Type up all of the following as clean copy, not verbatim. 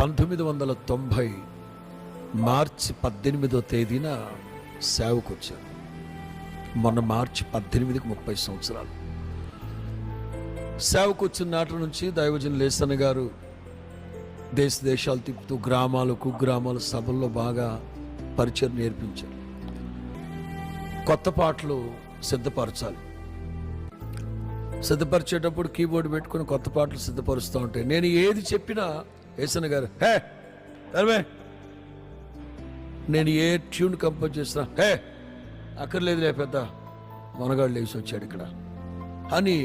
1990 మార్చి 18వ తేదీన సేవకు వచ్చాను. మొన్న మార్చి 18కి 30 సంవత్సరాలు. సేవకు వచ్చిన నాటి నుంచి దైవజన్ లేసన్న గారు దేశాలు తిప్పుతూ గ్రామాలు కుగ్రామాలు సభల్లో బాగా పరిచయం నేర్పించారు. కొత్త పాటలు సిద్ధపరచాలి. సిద్ధపరిచేటప్పుడు కీబోర్డ్ పెట్టుకుని కొత్త పాటలు సిద్ధపరుస్తూ ఉంటే నేను ఏది చెప్పినా ఏసన్న గారు హే అరే, నేను ఏ ట్యూన్ కంపోజ్ చేసినా హే అక్కర్లేదులే పెద్ద మనగాడు లేచి వచ్చాడు ఇక్కడ అని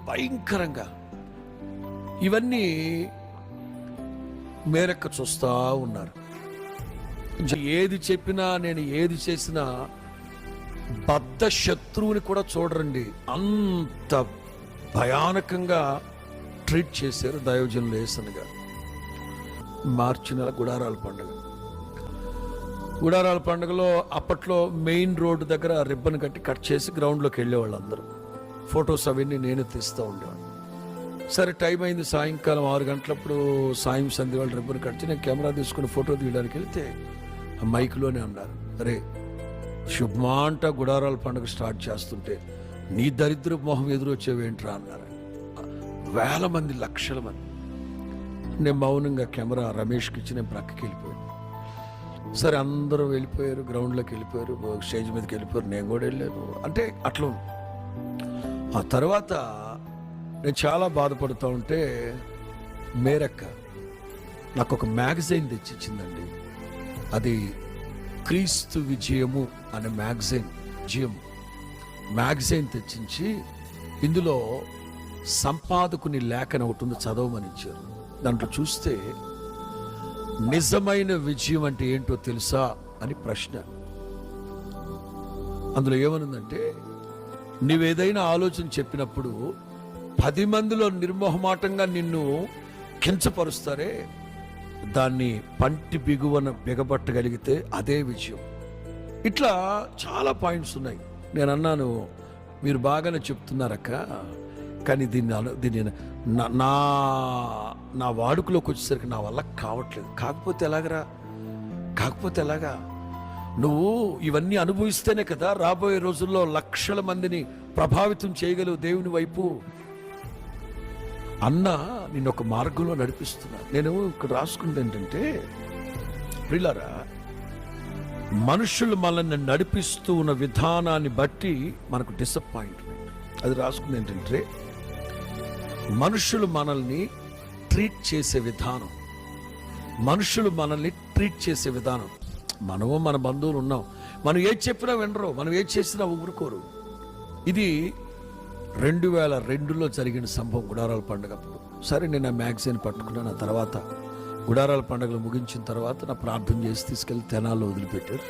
భయంకరంగా ఇవన్నీ మేరెక్క చూస్తూ ఉన్నారు. ఏది చెప్పినా నేను ఏది చేసినా బద్ధ శత్రువుని కూడా చూడరండి, అంత భయానకంగా ట్రీట్ చేశారు దైవజనులు యేసన్న గారు. మార్చి నెల గుడారాల పండుగలో అప్పట్లో మెయిన్ రోడ్డు దగ్గర రిబ్బన్ కట్టి కట్ చేసి గ్రౌండ్లోకి వెళ్ళేవాళ్ళు అందరూ. ఫొటోస్ అవన్నీ నేను తీస్తూ ఉండేవాడు. సరే టైం అయింది, సాయంకాలం 6 గంటలప్పుడు సాయం సంధ్య వాళ్ళు రిబ్బన్ కట్టి నేను కెమెరా తీసుకుని ఫోటో తీయడానికి వెళ్తే ఆ మైక్లోనే అన్నారు, అరే శుభమాంట గుడారాల పండుగ స్టార్ట్ చేస్తుంటే నీ దరిద్ర మొహం ఎదురు వచ్చేవేంట్రా అన్నారు. వేల మంది, లక్షల మంది. నేను మౌనంగా కెమెరా రమేష్కి ఇచ్చి నేను ప్రక్కకి వెళ్ళిపోయాను. సరే అందరూ వెళ్ళిపోయారు, గ్రౌండ్లోకి వెళ్ళిపోయారు, స్టేజ్ మీదకి వెళ్ళిపోయారు, నేను కూడా వెళ్ళాను. అంటే అట్లా ఆ తర్వాత నేను చాలా బాధపడుతూ ఉంటే మేరక్క నాకు ఒక మ్యాగజైన్ తెచ్చిచ్చిందండి. అది క్రీస్తు విజయము అనే మ్యాగజైన్ తెచ్చించి ఇందులో సంపాదకుని లేఖన ఒకటి ఉంది, చదవమని ఇచ్చారు. దాంట్లో చూస్తే నిజమైన విజయం అంటే ఏంటో తెలుసా అని ప్రశ్న. అందులో ఏమనుందంటే, నీవేదైనా ఆలోచన చెప్పినప్పుడు 10 మందిలో నిర్మోహమాటంగా నిన్ను కించపరుస్తారే, దాన్ని పంటి బిగువన బిగబట్టగలిగితే అదే విజయం. ఇట్లా చాలా పాయింట్స్ ఉన్నాయి. నేను అన్నాను, మీరు బాగానే చెప్తున్నారక్క, కానీ దీన్ని నా వాడుకలోకి వచ్చేసరికి నా వల్ల కావట్లేదు. కాకపోతే ఎలాగా నువ్వు ఇవన్నీ అనుభవిస్తేనే కదా రాబోయే రోజుల్లో లక్షల మందిని ప్రభావితం చేయగలవు దేవుని వైపు అన్న. నేను ఒక మార్గంలో నడిపిస్తున్నా. నేను ఇక్కడ రాసుకుంది ఏంటంటే, ప్రియులారా, మనుషులు మనల్ని నడిపిస్తూ ఉన్న విధానాన్ని బట్టి మనకు డిసప్పాయింట్మెంట్. అది రాసుకుంది ఏంటంటే, మనుషులు మనల్ని ట్రీట్ చేసే విధానం, మనము మన బంధువులు ఉన్నాం, మనం ఏది చెప్పినా వినరు, మనం ఏది చేసినా ఊరుకోరు. ఇది 2002లో జరిగిన సంభవం గుడారాల పండుగప్పుడు. సరే నేను ఆ మ్యాగజైన్ పట్టుకున్నాను. ఆ తర్వాత గుడారాల పండుగలు ముగించిన తర్వాత నా ప్రార్థన చేసి తీసుకెళ్ళి తెనాల్లో వదిలిపెట్టారు.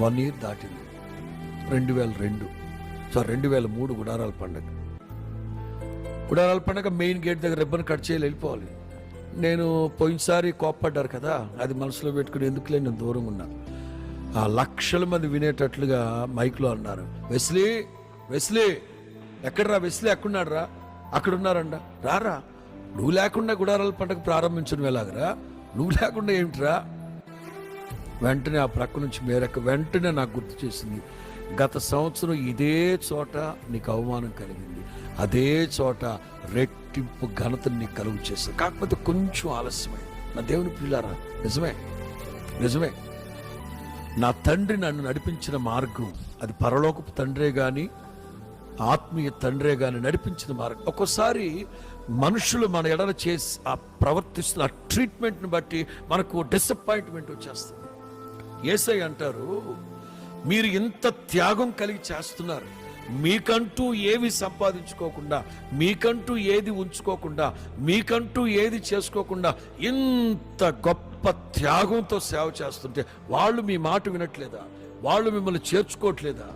1 year దాటింది. 2003 గుడారాల పండుగ మెయిన్ గేట్ దగ్గర రిబ్బన్ కట్ చేయాలి, వెళ్ళిపోవాలి. నేను పోయినసారి కోప్పడ్డారు కదా, అది మనసులో పెట్టుకుని ఎందుకులే నేను దూరంగా ఉన్నా. ఆ లక్షల మంది వినేటట్లుగా మైక్లో అన్నారు, వెస్లీ ఎక్కడరా, వెస్లీ ఎక్కడున్నాడు రా, అక్కడ ఉన్నారంట, రారా, నువ్వు లేకుండా గుడారాల పండుగ ప్రారంభించడం ఎలాగరా, నువ్వు లేకుండా ఏమిట్రా. వెంటనే ఆ ప్రక్క నుంచి మేరక్క వెంటనే నాకు గుర్తు చేసింది, గత సంవత్సరం ఇదే చోట నీకు అవమానం కలిగింది, అదే చోట రెట్టింపు ఘనతను నీకు కలుగు చేస్తుంది, కాకపోతే కొంచెం ఆలస్యమైంది. నా దేవుని పిల్లారా, నిజమే నా తండ్రి నన్ను నడిపించిన మార్గం, అది పరలోకపు తండ్రే కానీ ఆత్మీయ తండ్రే కానీ నడిపించిన మార్గం. ఒక్కోసారి మనుషులు మన ఎడల చేసి ఆ ప్రవర్తిస్తున్న ఆ ట్రీట్మెంట్ని బట్టి మనకు డిసప్పాయింట్మెంట్ వచ్చేస్తుంది. యేసయ్య అంటారు, మీరు ఇంత త్యాగం కలిగి చేస్తున్నారు, మీకంటూ ఏవి సంపాదించుకోకుండా, మీకంటూ ఏది ఉంచుకోకుండా, మీకంటూ ఏది చేసుకోకుండా ఇంత గొప్ప త్యాగంతో సేవ చేస్తుంటే వాళ్ళు మీ మాట వినట్లేదా, వాళ్ళు మిమ్మల్ని చేర్చుకోవట్లేదా?